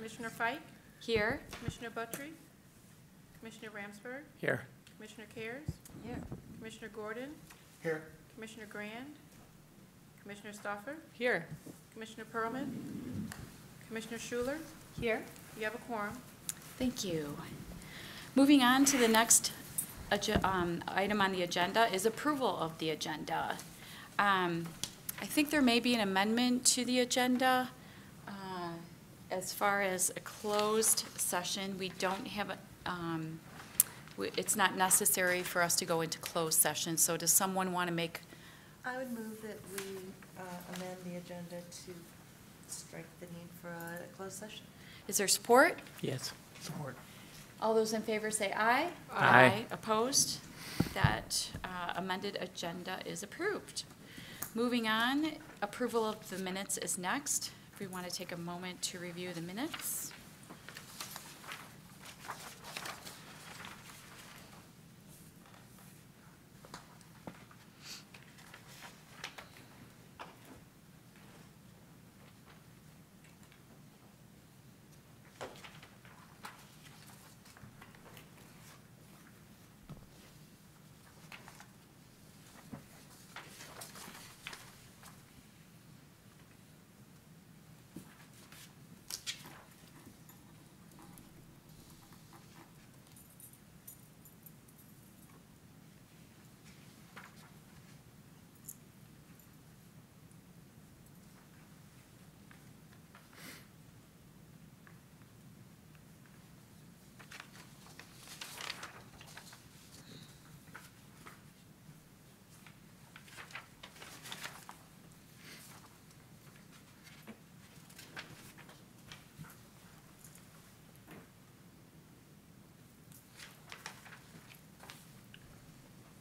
Commissioner Fike, Here. Commissioner Buttry, Commissioner Ramsberg, Here. Commissioner Cares, Here. Commissioner Gordon, Here. Commissioner Grand, Commissioner Stoffer, Here. Commissioner Pearlman, Commissioner Schuler. Here. You have a quorum. Thank you. Moving on to the next item on the agenda is approval of the agenda. I think there may be an amendment to the agenda. As far as a closed session, we don't have, it's not necessary for us to go into closed session. So does someone want to make? I would move that we amend the agenda to strike the need for a closed session. Is there support? Yes. Support. All those in favor say aye. Aye. Opposed? That amended agenda is approved. Moving on, approval of the minutes is next. If we want to take a moment to review the minutes.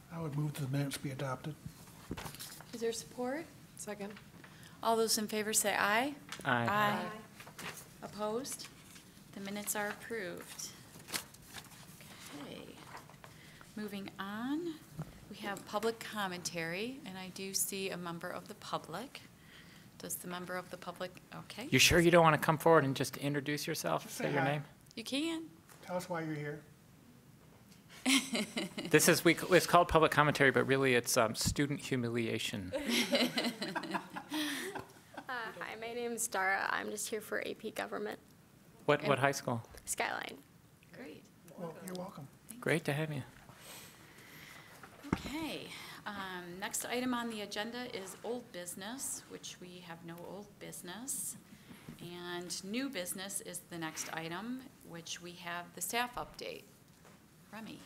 I would move that the minutes be adopted. Is there support? Second. All those in favor say aye. Aye. Opposed? The minutes are approved. Okay. Moving on, we have public commentary, and I do see a member of the public. Does the member of the public, okay. You sure you don't want to come forward and just introduce yourself? Just Say say your hi. name. You can. Tell us why you're here. This is, it's called public commentary, but really it's student humiliation. Hi, my name is Dara. I'm just here for AP Government. What high school? Skyline. Great. Well, you're welcome. Great to have you. Okay. Next item on the agenda is old business, which we have no old business. And new business is the next item, which we have the staff update. Remy.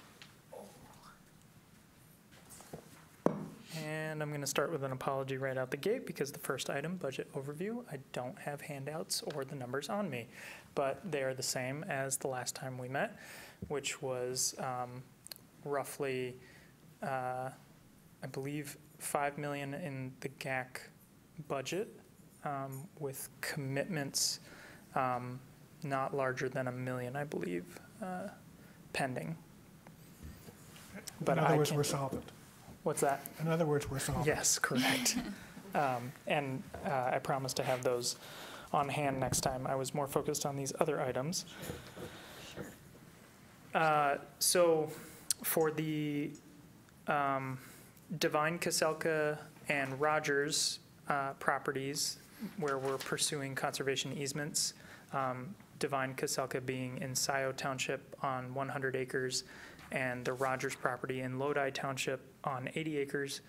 And I'm going to start with an apology right out the gate because the first item, budget overview, I don't have handouts or the numbers on me, but they are the same as the last time we met, which was roughly, I believe, $5 million in the GAC budget with commitments not larger than $1 million, I believe, pending. But In other words, we're solvent. What's that? In other words, we're solvent. Yes, correct. And I promise to have those on hand next time. I was more focused on these other items. So for the Divine, Caselka, and Rogers properties where we're pursuing conservation easements, Divine, Caselka being in Scioto Township on 100 acres, and the Rogers property in Lodi Township on 80 acres.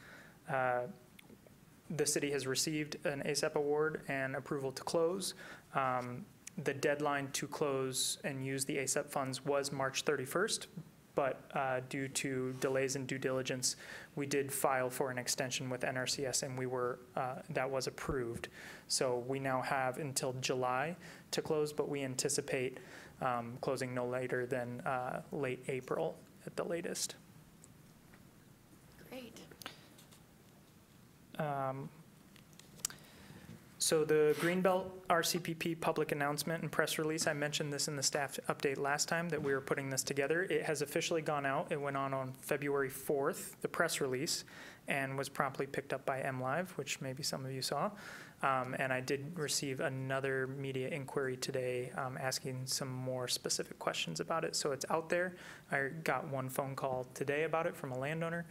The city has received an ASAP award and approval to close. The deadline to close and use the ASAP funds was March 31st, but due to delays in due diligence, we did file for an extension with NRCS, and that was approved. So we now have until July to close, but we anticipate closing no later than late April at the latest. Great. So the Greenbelt RCPP public announcement and press release, I mentioned this in the staff update last time that we were putting this together. It has officially gone out. It went on February 4th, the press release, and was promptly picked up by MLive, which maybe some of you saw. And I did receive another media inquiry today asking some more specific questions about it. So it's out there. I got one phone call today about it from a landowner.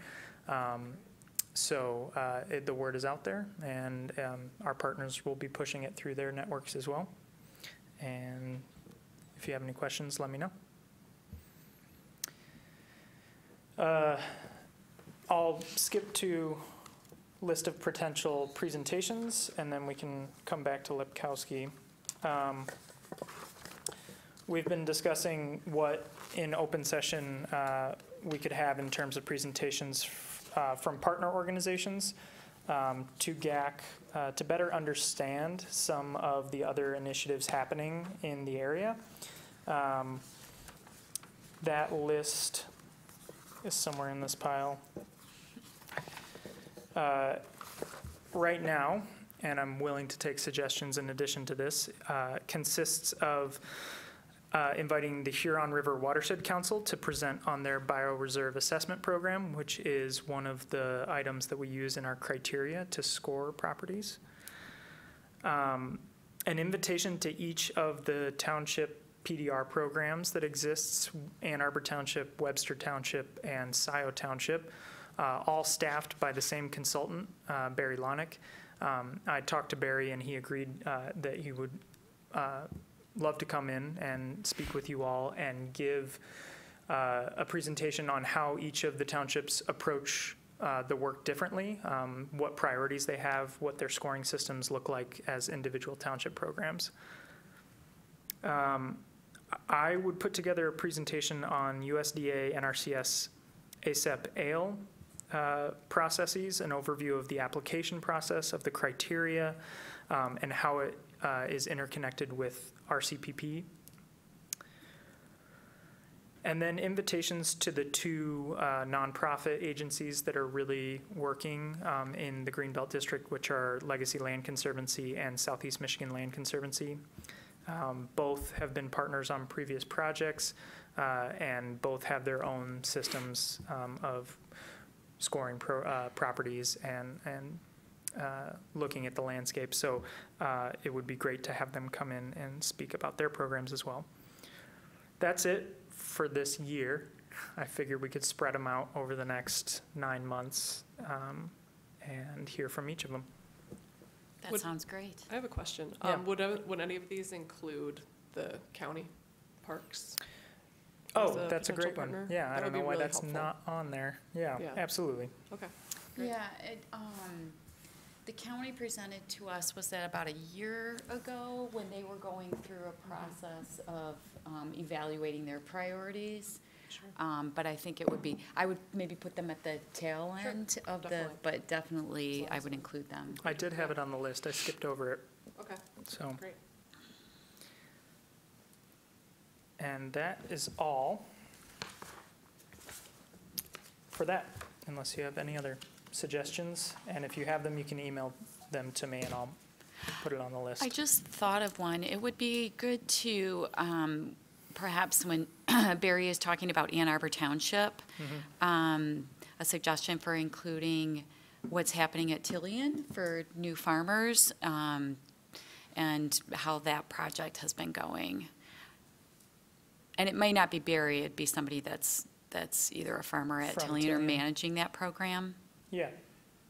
The word is out there, and our partners will be pushing it through their networks as well. And if you have any questions, let me know. I'll skip to list of potential presentations, and then we can come back to Lipkowski. We've been discussing what in open session we could have in terms of presentations from partner organizations to GAC to better understand some of the other initiatives happening in the area. That list is somewhere in this pile. Right now, and I'm willing to take suggestions in addition to this, consists of inviting the Huron River Watershed Council to present on their bioreserve assessment program, which is one of the items that we use in our criteria to score properties. An invitation to each of the township PDR programs that exists, Ann Arbor Township, Webster Township, and Scioto Township, all staffed by the same consultant, Barry Lonick. I talked to Barry, and he agreed that he would love to come in and speak with you all and give a presentation on how each of the townships approach the work differently, what priorities they have, what their scoring systems look like as individual township programs. I would put together a presentation on USDA, NRCS, ASEP, ALE processes, an overview of the application process, of the criteria, and how it is interconnected with RCPP. And then invitations to the two nonprofit agencies that are really working in the Greenbelt District, which are Legacy Land Conservancy and Southeast Michigan Land Conservancy. Both have been partners on previous projects, and both have their own systems of scoring properties and looking at the landscape. So it would be great to have them come in and speak about their programs as well. That's it for this year. I figured we could spread them out over the next 9 months and hear from each of them. That sounds great. I have a question. Yeah. Would any of these include the county parks? Oh, as a that's a great potential one. partner? Yeah, I That don't would know be why really that's helpful. not on there. Yeah, Yeah. absolutely. Okay. Great. Yeah, the county presented to us, was that about a year ago, when they were going through a process of evaluating their priorities? Sure. But I think it would be, I would maybe put them at the tail Sure, end of the, definitely. but definitely I would include them. I did have it on the list. I skipped over it. Okay. So, Great. and that is all for that, unless you have any other suggestions. And if you have them, you can email them to me and I'll put it on the list. I just thought of one. It would be good to, perhaps when Barry is talking about Ann Arbor Township, a suggestion for including what's happening at Tillian for new farmers, and how that project has been going. And it may not be Barry, it'd be somebody that's either a farmer at From Tillian or Tillian. managing that program. Yeah,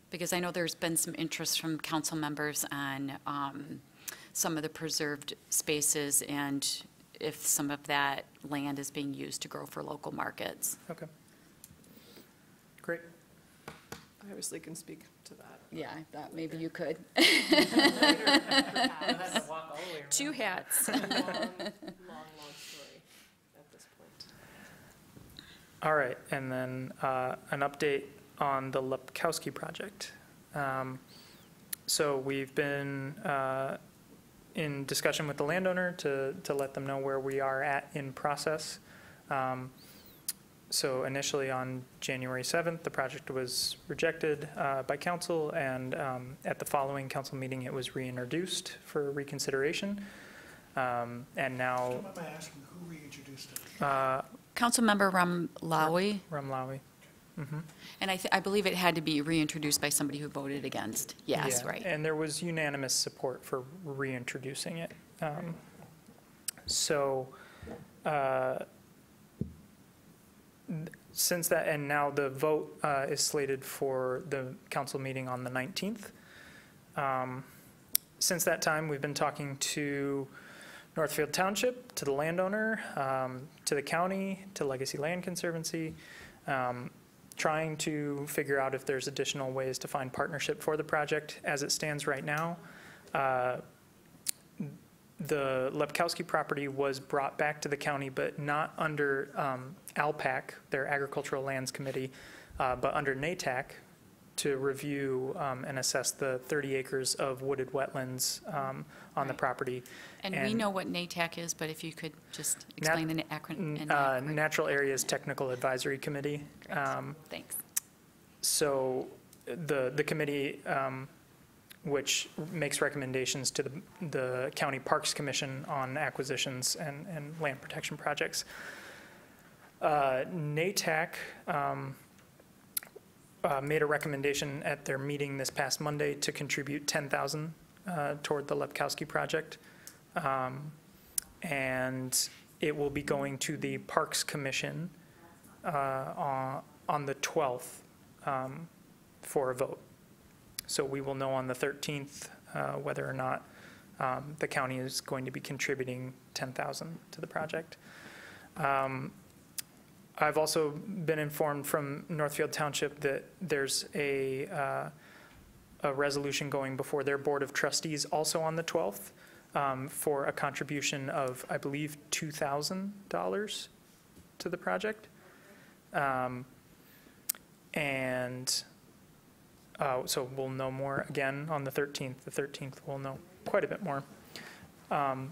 Because I know there's been some interest from council members on some of the preserved spaces and if some of that land is being used to grow for local markets. okay. Great. I obviously can speak to that. Yeah, I thought maybe you could. Perhaps. Two hats. Long story at this point. All right, and then an update on the Lipkowski project. So we've been in discussion with the landowner to let them know where we are at in process. So initially on January 7th, the project was rejected by council, and at the following council meeting, it was reintroduced for reconsideration. And now Am I asking who reintroduced it? Councilmember Ramlawi. Ramlawi. And I believe it had to be reintroduced by somebody who voted against. Yes, Yeah, right. And there was unanimous support for reintroducing it. So, since that, and now the vote is slated for the council meeting on the 19th. Since that time, we've been talking to Northfield Township, to the landowner, to the county, to Legacy Land Conservancy, trying to figure out if there's additional ways to find partnership for the project. As it stands right now, the Lepkowski property was brought back to the county, but not under ALPAC, their Agricultural Lands Committee, but under NATAC to review and assess the 30 acres of wooded wetlands on the Right. property. And we know what NATAC is, but if you could just explain the acronym. Natural Areas Technical Advisory Committee. Thanks. So the committee, which makes recommendations to the County Parks Commission on acquisitions and land protection projects. NATAC made a recommendation at their meeting this past Monday to contribute $10,000 toward the Lepkowski project. And it will be going to the Parks Commission on the 12th for a vote. So we will know on the 13th whether or not the county is going to be contributing $10,000 to the project. I've also been informed from Northfield Township that there's a resolution going before their Board of Trustees also on the 12th for a contribution of, I believe, $2,000 to the project. So we'll know more again on the 13th. The 13th we'll know quite a bit more. And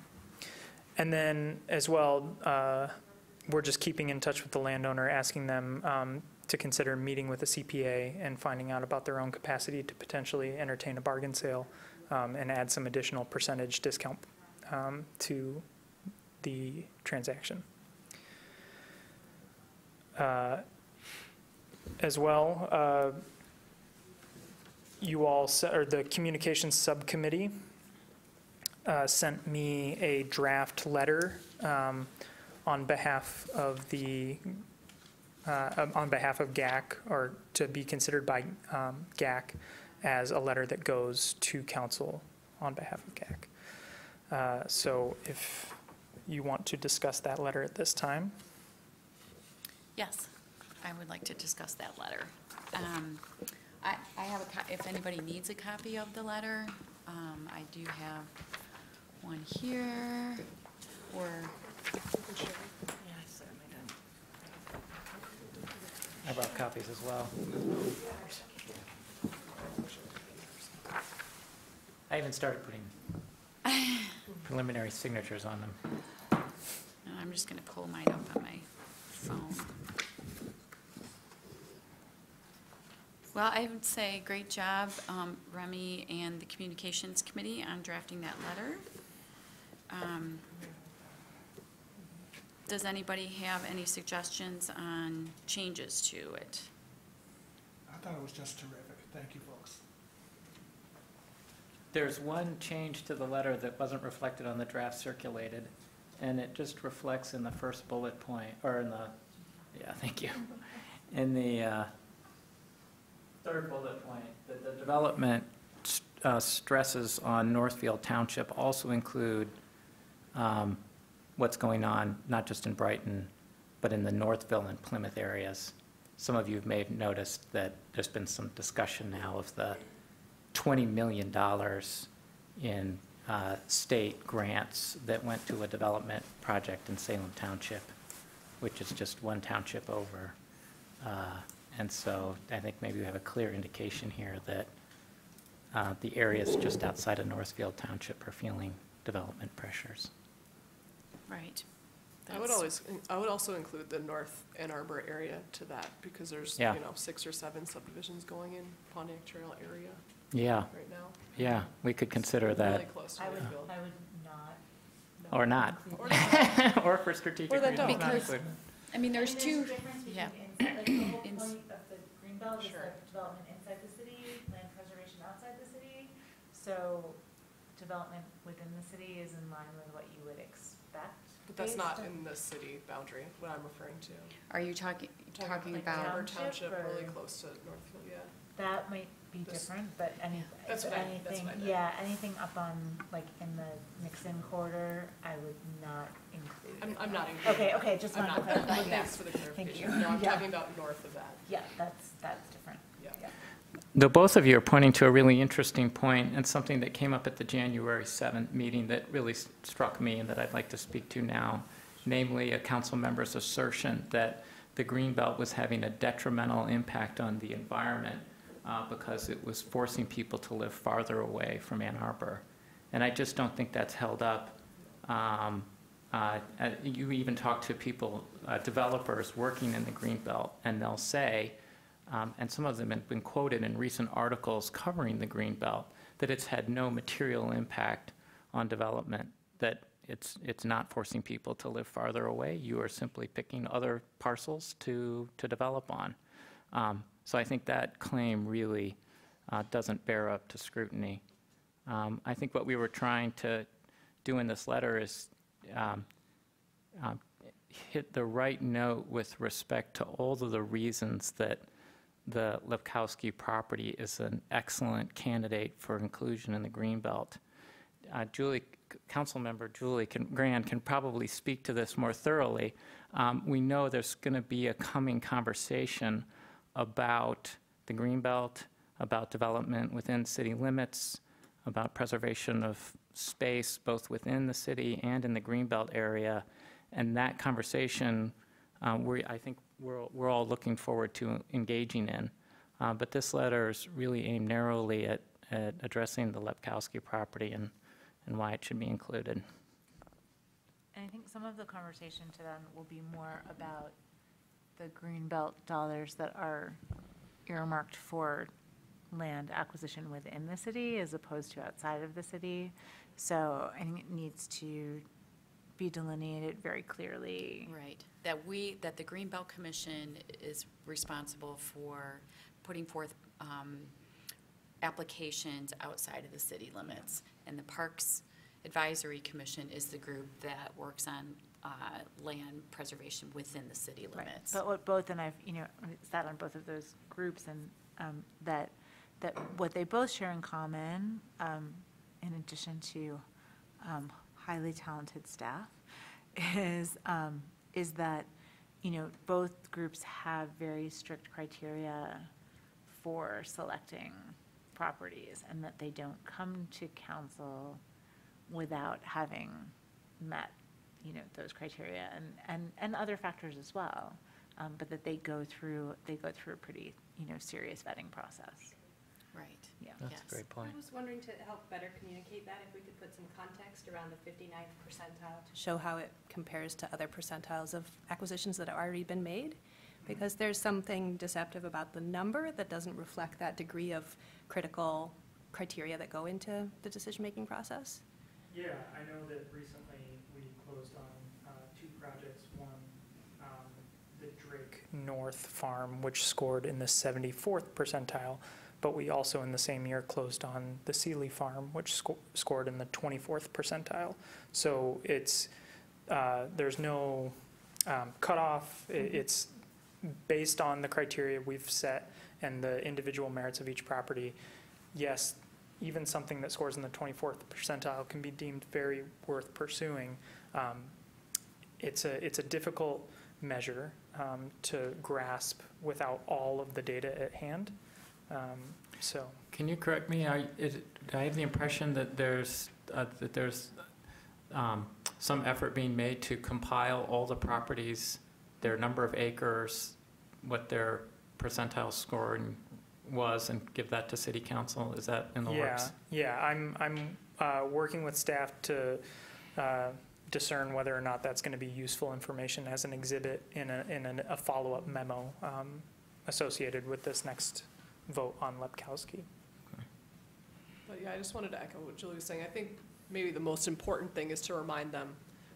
then as well, we're just keeping in touch with the landowner, asking them to consider meeting with the CPA and finding out about their own capacity to potentially entertain a bargain sale and add some additional percentage discount to the transaction. As well, you all, or the communications subcommittee sent me a draft letter on behalf of GAC, or to be considered by GAC as a letter that goes to council on behalf of GAC. So if you want to discuss that letter at this time. Yes, I would like to discuss that letter. I have if anybody needs a copy of the letter, I do have one here, or. I brought copies as well. I even started putting preliminary signatures on them. I'm just going to pull mine up on my phone. Well, I would say great job, Remy and the Communications Committee on drafting that letter. Does anybody have any suggestions on changes to it? I thought it was just terrific. Thank you, folks. There's one change to the letter that wasn't reflected on the draft circulated, and it just reflects in the first bullet point, or in the, yeah, thank you. In the third bullet point, that the development stresses on Northfield Township also include what's going on, not just in Brighton, but in the Northville and Plymouth areas. Some of you may have noticed that there's been some discussion now of the $20 million in state grants that went to a development project in Salem Township, which is just one township over. And so I think maybe we have a clear indication here that the areas just outside of Northfield Township are feeling development pressures. Right. I would also include the North Ann Arbor area to that, because there's, Yeah. 6 or 7 subdivisions going in Pontiac Trail area Yeah, right now. yeah, we could consider Really that, close to I would Wakefield. not. or not, Or not. or for strategic Or then reasons, don't. not Because- include. I mean, there's two, difference yeah. between Like the whole Ins- point of the Greenbelt is Sure. like development inside the city, land preservation outside the city. So development within the city is in line with what you would expect. But that's based not on- in the city boundary, what I'm referring to. Are you talking like about? Harbor Township Township, really or- close to Northfield, yeah. That might be This- different, but That's what I meant. anything, yeah, anything up on, like, in the Nixon corridor, I would not include. I'm not including. Okay, just I'm wanted to not, but clarify, yeah. thanks for the clarification. you. No, I'm Yeah. talking about north of that, Yeah, that's different. yeah. Though both of you are pointing to a really interesting point and something that came up at the January 7th meeting that really struck me and that I'd like to speak to now, namely a council member's assertion that the Greenbelt was having a detrimental impact on the environment because it was forcing people to live farther away from Ann Arbor. And I just don't think that's held up. You even talk to people, developers working in the Greenbelt, and they'll say, and some of them have been quoted in recent articles covering the Greenbelt, that it's had no material impact on development, that it's not forcing people to live farther away. You are simply picking other parcels to develop on. So I think that claim really doesn't bear up to scrutiny. I think what we were trying to do in this letter is hit the right note with respect to all of the reasons that the Lepkowski property is an excellent candidate for inclusion in the Greenbelt. Councilmember Julie Grand can probably speak to this more thoroughly. We know there's going to be a coming conversation about the Greenbelt, about development within city limits, about preservation of space both within the city and in the Greenbelt area. And that conversation, I think we're all looking forward to engaging in. But this letter is really aimed narrowly at addressing the Lepkowski property and why it should be included. And I think some of the conversation to them will be more about the Greenbelt dollars that are earmarked for land acquisition within the city as opposed to outside of the city. So I think it needs to be delineated very clearly. Right, that the Greenbelt Commission is responsible for putting forth applications outside of the city limits. And the Parks Advisory Commission is the group that works on land preservation within the city Right. limits. But what both, and I've, sat on both of those groups, and that what they both share in common, in addition to highly talented staff, is that, both groups have very strict criteria for selecting properties, and that they don't come to council without having met, those criteria and other factors as well. But that they go through a pretty, serious vetting process. Right. Yeah. That's Yes. a great point. I was wondering, to help better communicate that, if we could put some context around the 59th percentile to show how it compares to other percentiles of acquisitions that have already been made, because there's something deceptive about the number that doesn't reflect that degree of critical criteria that go into the decision-making process. Yeah, I know that recently we closed on two projects. One, the Drake North Farm, which scored in the 74th percentile, but we also in the same year closed on the Sealy Farm, which scored in the 24th percentile. So it's, there's no cutoff. It's based on the criteria we've set and the individual merits of each property. Yes, even something that scores in the 24th percentile can be deemed very worth pursuing. It's a difficult measure to grasp without all of the data at hand. So Can you correct me? I have the impression that there's some effort being made to compile all the properties, their number of acres, what their percentile scoring was, and give that to city council. Is that in the works? Yeah, I'm working with staff to discern whether or not that's going to be useful information as an exhibit in a follow-up memo associated with this next vote on Lepkowski. But yeah, I just wanted to echo what Julie was saying. I think maybe the most important thing is to remind them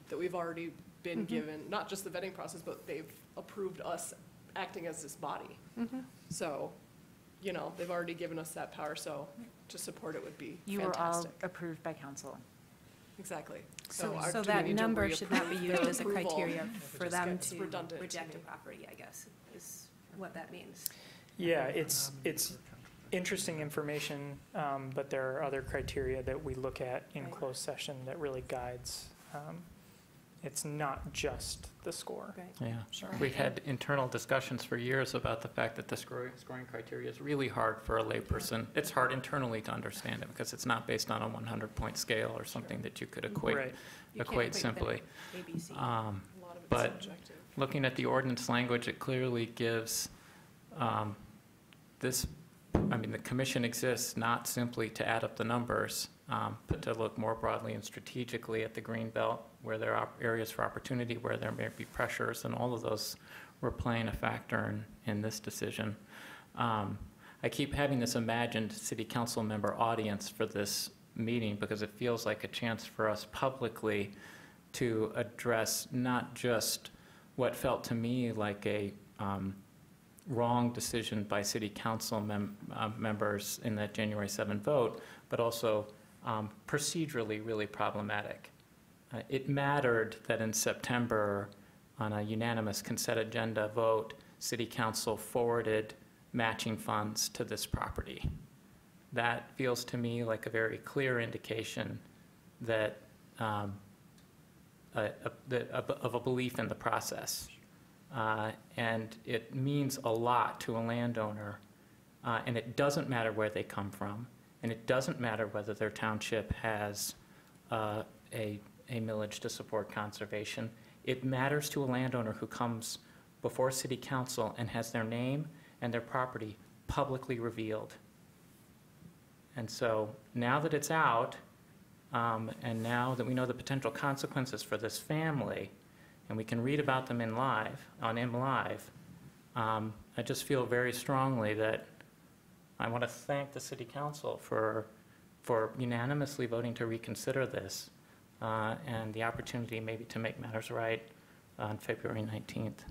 that we've already been given, not just the vetting process, but they've approved us acting as this body. So, you know, they've already given us that power, so to support it would be You were all fantastic. approved by council. Exactly. So do we that need to number should not be reapprove used their as a approval? criteria It for just them gets to redundant to reject a me. property, I guess, is what that means. Yeah, it's interesting information, but there are other criteria that we look at in Right. closed session that really guides. It's not just the score. Right. Yeah, we've had internal discussions for years about the fact that the scoring criteria is really hard for a layperson. It's hard internally to understand it because it's not based on a 100-point scale or something that you could equate, Right. You can't equate simply. ABC. A lot of it's But subjective. looking at the ordinance language, it clearly gives this, I mean, the commission exists not simply to add up the numbers, but to look more broadly and strategically at the Greenbelt, where there are areas for opportunity, where there may be pressures, and all of those were playing a factor in this decision. I keep having this imagined city council member audience for this meeting because it feels like a chance for us publicly to address not just what felt to me like a wrong decision by city council members in that January 7 vote, but also procedurally really problematic. It mattered that in September, on a unanimous consent agenda vote, city council forwarded matching funds to this property. That feels to me like a very clear indication that of a belief in the process. And it means a lot to a landowner, and it doesn't matter where they come from, and it doesn't matter whether their township has a millage to support conservation. It matters to a landowner who comes before city council and has their name and their property publicly revealed. And so now that it's out, and now that we know the potential consequences for this family, and we can read about them on MLive, I just feel very strongly that I want to thank the city council for unanimously voting to reconsider this, and the opportunity maybe to make matters right on February 19th.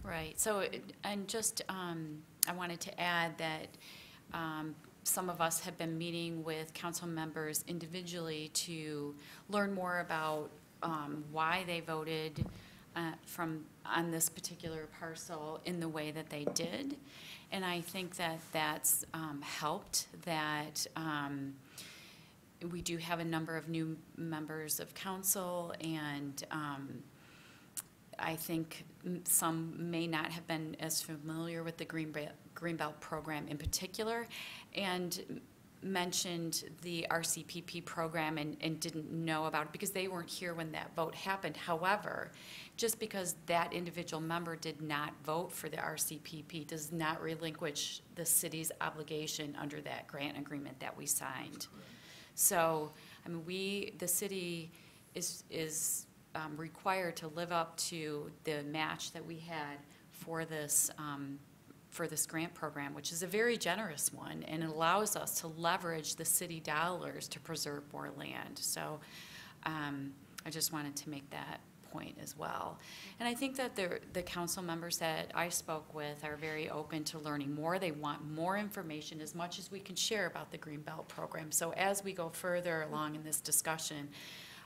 Right, so, and just, I wanted to add that some of us have been meeting with council members individually to learn more about why they voted on this particular parcel in the way that they did. And I think that that's helped, that we do have a number of new members of council, and I think some may not have been as familiar with the Greenbelt program in particular, and mentioned the RCPP program and didn't know about it because they weren't here when that vote happened. However, just because that individual member did not vote for the RCPP does not relinquish the city's obligation under that grant agreement that we signed. So, I mean, the city is required to live up to the match that we had for this grant program, which is a very generous one, and it allows us to leverage the city dollars to preserve more land. So I just wanted to make that point as well. And I think that the council members that I spoke with are very open to learning more. They want more information, as much as we can share about the Greenbelt program. So as we go further along in this discussion,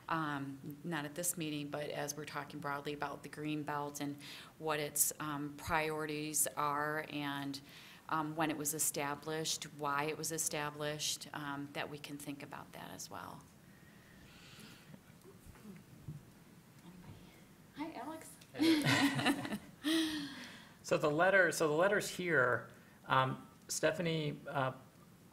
not at this meeting, but as we're talking broadly about the Greenbelt and what its priorities are, and when it was established, why it was established, that we can think about that as well. Hi, Alex. So the letters here, Stephanie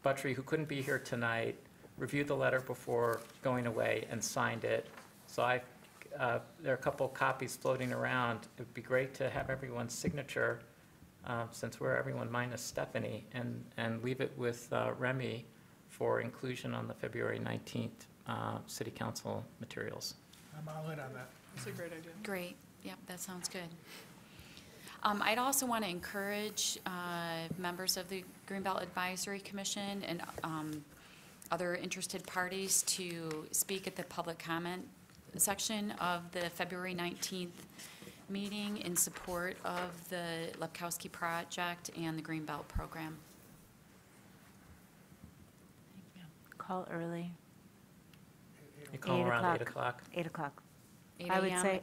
Buttry, who couldn't be here tonight, reviewed the letter before going away and signed it. So there are a couple copies floating around. It would be great to have everyone's signature, since we're everyone minus Stephanie, and leave it with Remy for inclusion on the February 19th City Council materials. I'm all in on that. That's a great idea. Great. Yep, that sounds good. I'd also want to encourage members of the Greenbelt Advisory Commission and other interested parties to speak at the public comment section of the February 19th meeting in support of the Lepkowski project and the Greenbelt program. Call early, You call 8 around 8 o'clock. o'clock? 8 o'clock. 8 I would a.m., say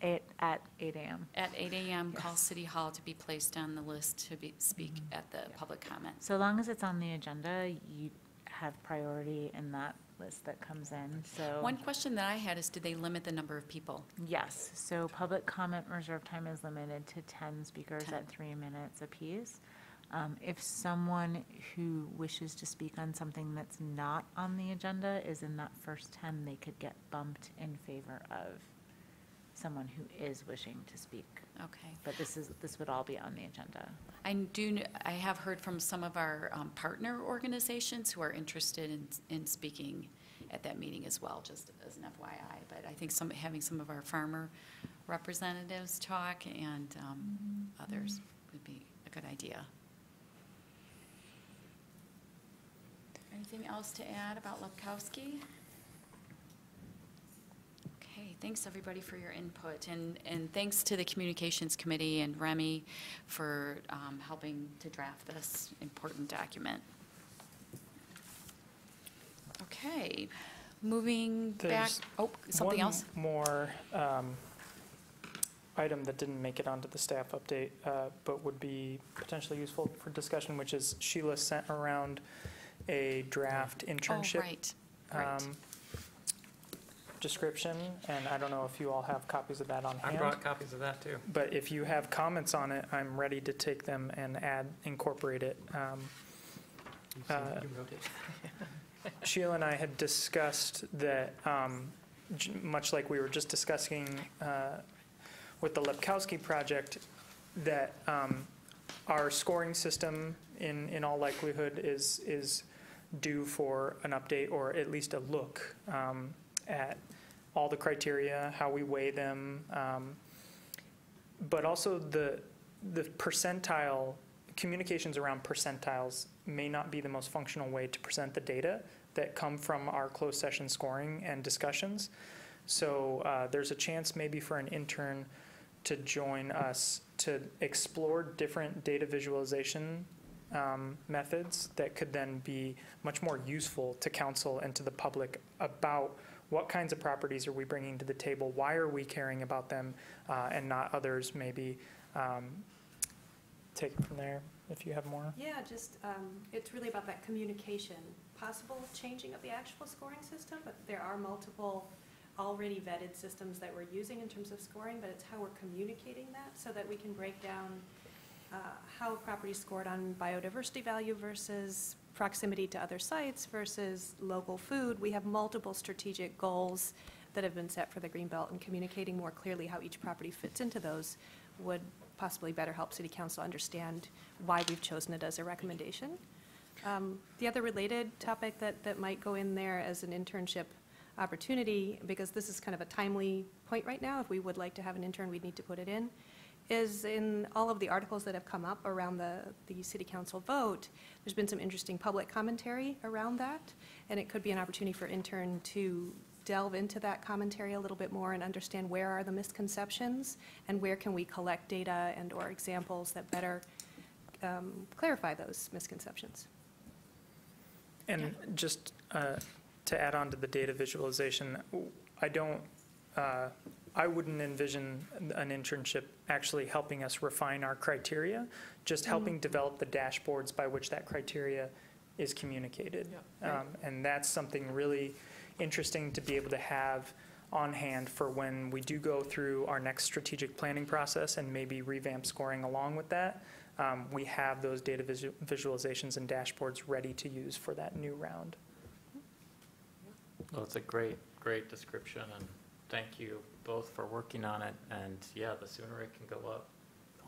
8 at 8 a.m. At 8 a.m., call City Hall to be placed on the list to speak at the public comment. So long as it's on the agenda, you have priority in that list that comes in, so. One question that I had is, do they limit the number of people? Yes, so public comment reserve time is limited to 10 speakers 10. at 3 minutes apiece. If someone who wishes to speak on something that's not on the agenda is in that first 10, they could get bumped in favor of someone who is wishing to speak. Okay. But this would all be on the agenda. I have heard from some of our partner organizations who are interested in speaking at that meeting as well, just as an FYI. But I think having some of our farmer representatives talk and others would be a good idea. Anything else to add about Lepkowski? Okay, thanks everybody for your input, and thanks to the Communications Committee and Remy for helping to draft this important document. Okay, moving back, There's something else? One more item that didn't make it onto the staff update, but would be potentially useful for discussion, which is Sheila sent around a draft internship Oh, right. description, and I don't know if you all have copies of that on I hand. brought copies of that, too. But if you have comments on it, I'm ready to take them and incorporate it. You wrote it. Sheila and I had discussed that, much like we were just discussing with the Lepkowski project, that our scoring system, in all likelihood, is due for an update, or at least a look at all the criteria, how we weigh them, but also the percentile, communications around percentiles may not be the most functional way to present the data that come from our closed session scoring and discussions. So there's a chance maybe for an intern to join us to explore different data visualization methods that could then be much more useful to council and to the public about what kinds of properties are we bringing to the table, why are we caring about them and not others, maybe. Take it from there if you have more. Yeah, just, it's really about that communication, possible changing of the actual scoring system, but there are multiple already vetted systems that we're using in terms of scoring, but it's how we're communicating that so that we can break down how a property is scored on biodiversity value versus proximity to other sites versus local food. We have multiple strategic goals that have been set for the Greenbelt, and communicating more clearly how each property fits into those would possibly better help City Council understand why we've chosen it as a recommendation. The other related topic that might go in there as an internship opportunity, because this is kind of a timely point right now, if we would like to have an intern, we'd need to put it in, is in all of the articles that have come up around the City Council vote, there's been some interesting public commentary around that, and it could be an opportunity for intern to delve into that commentary a little bit more and understand where are the misconceptions and where can we collect data and or examples that better clarify those misconceptions. And just to add on to the data visualization, I wouldn't envision an internship actually helping us refine our criteria, just helping develop the dashboards by which that criteria is communicated. Yeah, right. And that's something really interesting to be able to have on hand for when we do go through our next strategic planning process and maybe revamp scoring along with that. We have those data visualizations and dashboards ready to use for that new round. Well, it's a great description, and thank you both for working on it. And yeah, the sooner it can go up,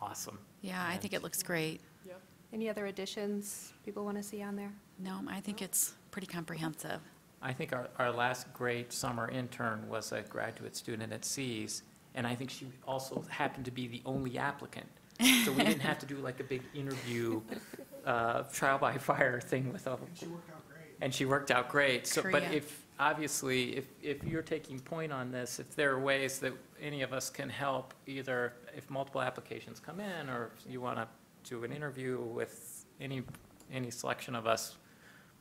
awesome. Yeah, I think it looks great. Yep. Any other additions people want to see on there? No, I think it's pretty comprehensive. I think our last great summer intern was a graduate student at C's, and I think she also happened to be the only applicant. So we didn't have to do like a big interview, trial by fire thing with them. She worked out great. And she worked out great. So, but Korea. if obviously, if you're taking point on this, if there are ways that any of us can help, either if multiple applications come in, or if you want to do an interview with any selection of us,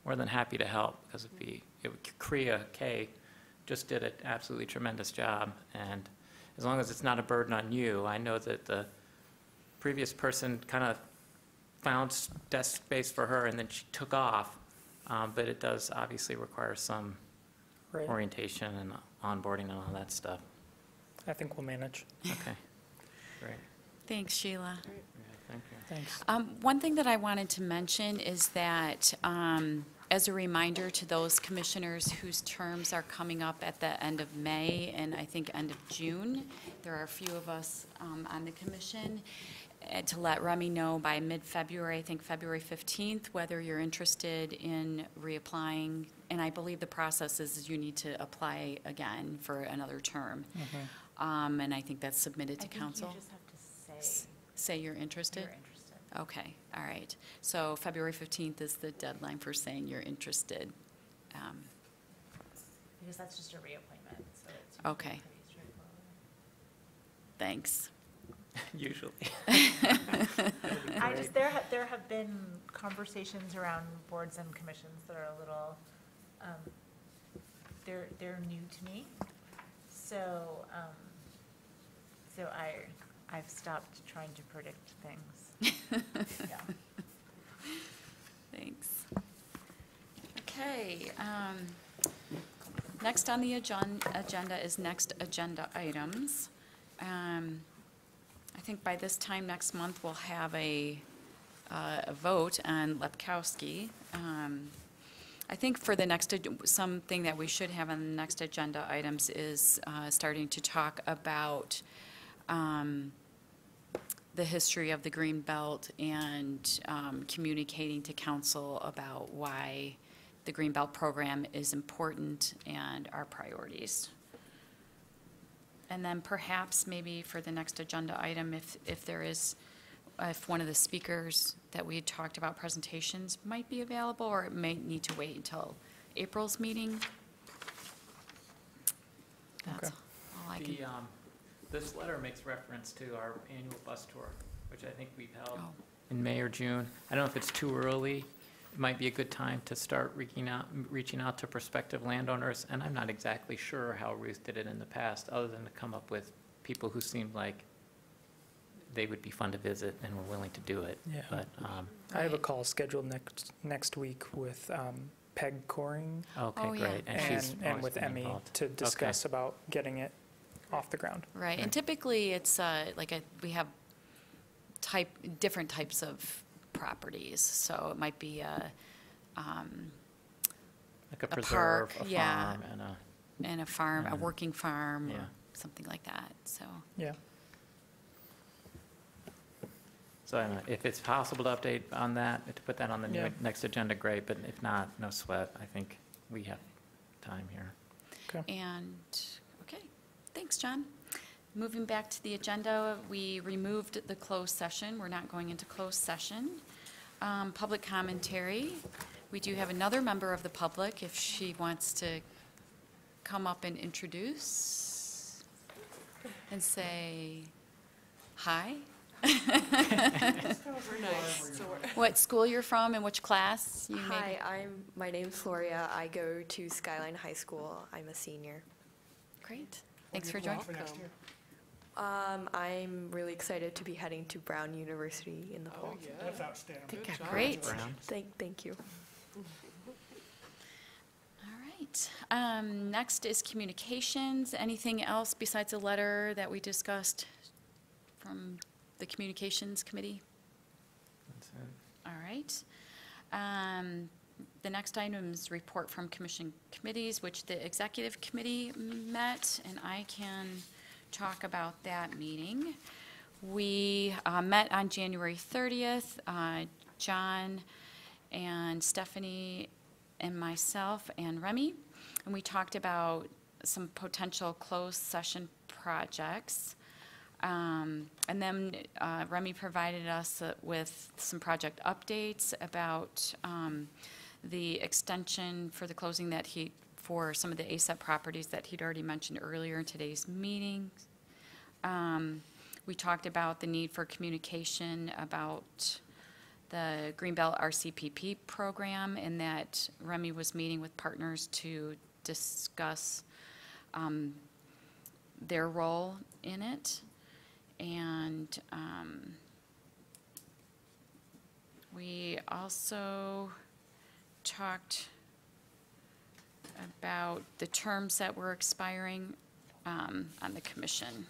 more than happy to help, because Kriya K just did an absolutely tremendous job, and as long as it's not a burden on you, I know that the previous person kind of found desk space for her, and then she took off, but it does obviously require some Right. orientation and onboarding and all that stuff. I think we'll manage. Okay, great. Thanks, Sheila. Yeah, thank you. Thanks. One thing that I wanted to mention is that, as a reminder to those commissioners whose terms are coming up at the end of May and I think end of June, there are a few of us on the commission, to let Remy know by mid-February, I think February 15th, whether you're interested in reapplying. And I believe the process is you need to apply again for another term. And I think that's submitted to council. I think you just have to say Say you're interested? you're interested. Okay, all right. So February 15th is the deadline for saying you're interested. Because that's just a reappointment, so it's Okay. usually pretty straightforward. Thanks. Usually. I just, there have been conversations around boards and commissions that are a little, they're new to me. So, I've stopped trying to predict things. Yeah. Thanks. Okay, next on the agenda is next agenda items. I think by this time next month, we'll have a vote on Lepkowski. I think for the next, something that we should have on the next agenda items is starting to talk about the history of the Greenbelt and communicating to council about why the Greenbelt program is important and our priorities. And then perhaps maybe for the next agenda item, if one of the speakers that we had talked about presentations might be available, or it may need to wait until April's meeting. That's Okay. all I can. This letter makes reference to our annual bus tour, which I think we've held Oh. in May or June. I don't know if it's too early. It might be a good time to start reaching out to prospective landowners, and I'm not exactly sure how Ruth did it in the past, other than to come up with people who seemed like they would be fun to visit and were willing to do it. Yeah. But, I have a call scheduled next week with Peg Coring okay, Oh, yeah. great. And she's and always with been Emmy involved. to discuss about getting it off the ground. Right, and Right. typically it's we have different types of properties, so it might be Like a a preserve, park, a yeah. farm, and a, and a farm, a Yeah. working farm, Yeah. or something like that, so. Yeah. so I don't know, if it's possible to update on that, to put that on the Yeah. next agenda, great, but if not, no sweat. I think we have time here. Okay. And, okay, thanks, John. Moving back to the agenda, we removed the closed session. We're not going into closed session. Public commentary. We do have another member of the public, if she wants to come up and introduce and say hi. We're nice, so we're. What school you're from and which class you maybe? Hi, my name's Floria. I go to Skyline High School. I'm a senior. Great. Thanks What for do you plan joining. for next year? I'm really excited to be heading to Brown University in the fall. Oh, yeah. That's outstanding. Good job. Great. Brown. Thank you. All right. Next is communications. Anything else besides the letter that we discussed from the Communications Committee? That's it. All right. The next item is report from commission committees, which the Executive Committee met, and I can talk about that meeting. We met on January 30th. John and Stephanie and myself and Remy, and we talked about some potential closed session projects. And then Remy provided us with some project updates about the extension for the closing that for some of the ASAP properties that he'd already mentioned earlier in today's meeting. We talked about the need for communication about the Greenbelt RCPP program, and that Remy was meeting with partners to discuss their role in it. And we also talked about the terms that were expiring on the commission.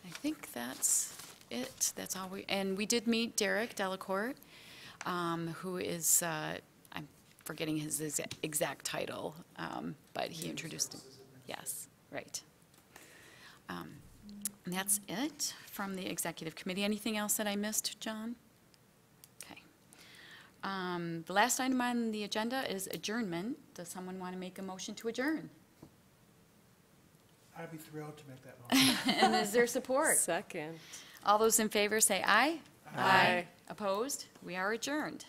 I think that's it. That's all and we did meet Derek Delacourt, who is, I'm forgetting his exact title, but he introduced him. Yes, right. And that's it from the executive committee. Anything else that I missed, John? Okay. The last item on the agenda is adjournment. Does someone want to make a motion to adjourn? I'd be thrilled to make that motion. And is there support? Second. All those in favor say aye. Aye. Opposed? We are adjourned.